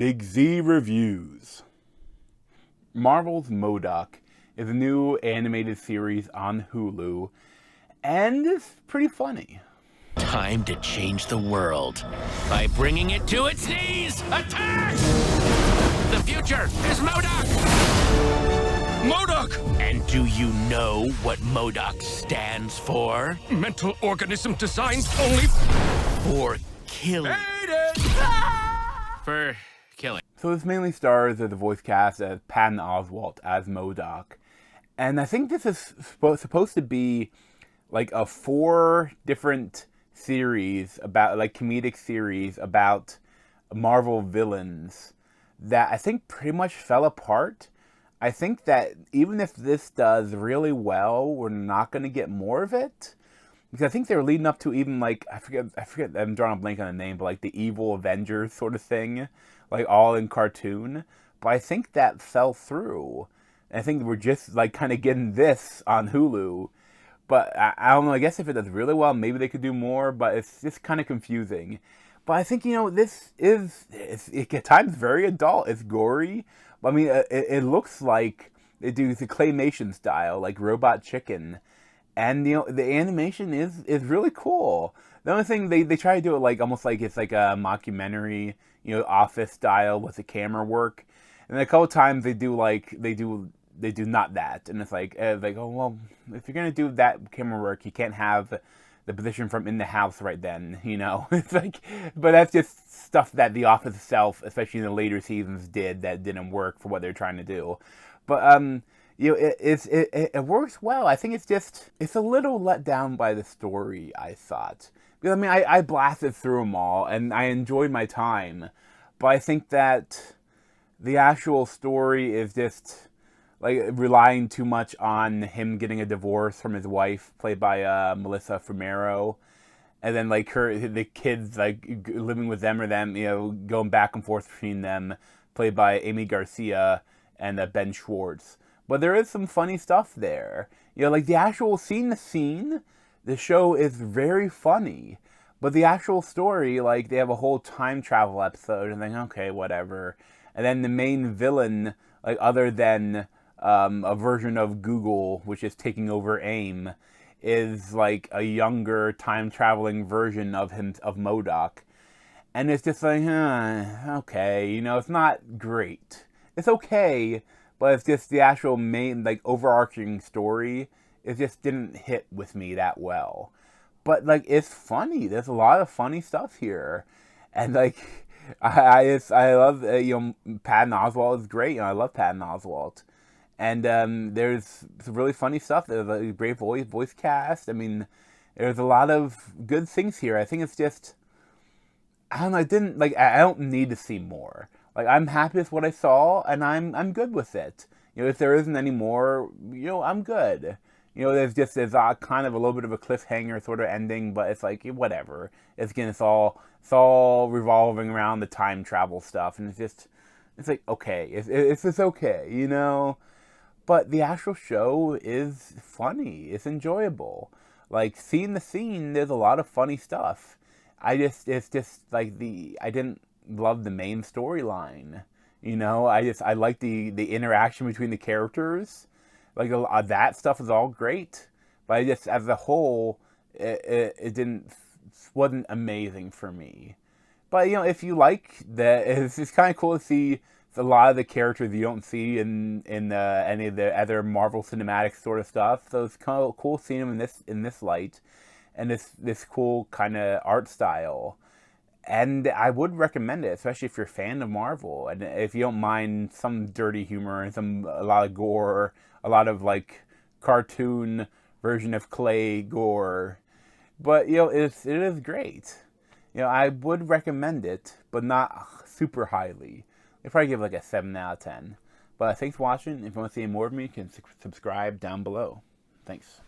Big Z Reviews. Marvel's M.O.D.O.K is a new animated series on Hulu, and it's pretty funny. Time to change the world by bringing it to its knees! Attack! The future is M.O.D.O.K! M.O.D.O.K! And do you know what M.O.D.O.K stands for? Mental organism designed only For killing. For killing. So this mainly stars as the voice cast as Patton Oswalt as M.O.D.O.K. And I think this is supposed to be like a 4 different series about, like, comedic series about Marvel villains that I think pretty much fell apart. I think that even if this does really well, we're not going to get more of it. Because I think they were leading up to even, like, I forget, I'm drawing a blank on the name, but like the Evil Avengers sort of thing, like all in cartoon. But I think that fell through. And I think we're just, like, kind of getting this on Hulu. But I don't know, I guess if it does really well, maybe they could do more, but it's just kind of confusing. But I think, this is, it at times very adult, it's gory. But I mean, it looks like they do the claymation style, like Robot Chicken. And, the animation is really cool. The only thing, they try to do it like, almost like it's like a mockumentary, Office style with the camera work. And a couple times they do not that. And it's like, oh, well, if you're going to do that camera work, you can't have the position from in the house right then, It's like, but that's just stuff that The Office itself, especially in the later seasons, that didn't work for what they're trying to do. But, it works well. I think it's a little let down by the story, I thought. Because, I mean, I blasted through them all, and I enjoyed my time. But I think that the actual story is just, like, relying too much on him getting a divorce from his wife, played by Melissa Fumero, and then, like, the kids, like, living with them, going back and forth between them, played by Amy Garcia and Ben Schwartz. But there is some funny stuff there. Like, the actual scene-to-scene, the show is very funny. But the actual story, like, they have a whole time travel episode, and then, okay, whatever. And then the main villain, like, other than a version of Google, which is taking over AIM, is like a younger time-traveling version of M.O.D.O.K. And it's just like, okay, it's not great. It's okay, but it's just the actual main, like, overarching story, it just didn't hit with me that well. But, like, it's funny. There's a lot of funny stuff here. And, like, I love, Patton Oswalt is great. I love Patton Oswalt. And there's some really funny stuff. There's a great voice cast. I mean, there's a lot of good things here. I think it's just, I don't know, I don't need to see more. Like, I'm happy with what I saw, and I'm good with it. If there isn't any more, I'm good. There's kind of a little bit of a cliffhanger sort of ending, but it's like, whatever. It's all revolving around the time travel stuff, and it's like, okay. It's just okay, But the actual show is funny. It's enjoyable. Like, scene to scene, there's a lot of funny stuff. It's just like I didn't love the main storyline. I like the interaction between the characters. Like, that stuff is all great. But as a whole, it wasn't amazing for me. But, if you like that, it's kind of cool to see a lot of the characters you don't see in any of the other Marvel Cinematic sort of stuff. So it's kind of cool seeing them in this light, and this cool kind of art style. And I would recommend it, especially if you're a fan of Marvel, and if you don't mind some dirty humor and a lot of gore, a lot of, like, cartoon version of clay gore. But it is great. I would recommend it, but not super highly. I'd probably give it like a 7 out of 10. But thanks for watching. If you want to see more of me, you can subscribe down below. Thanks.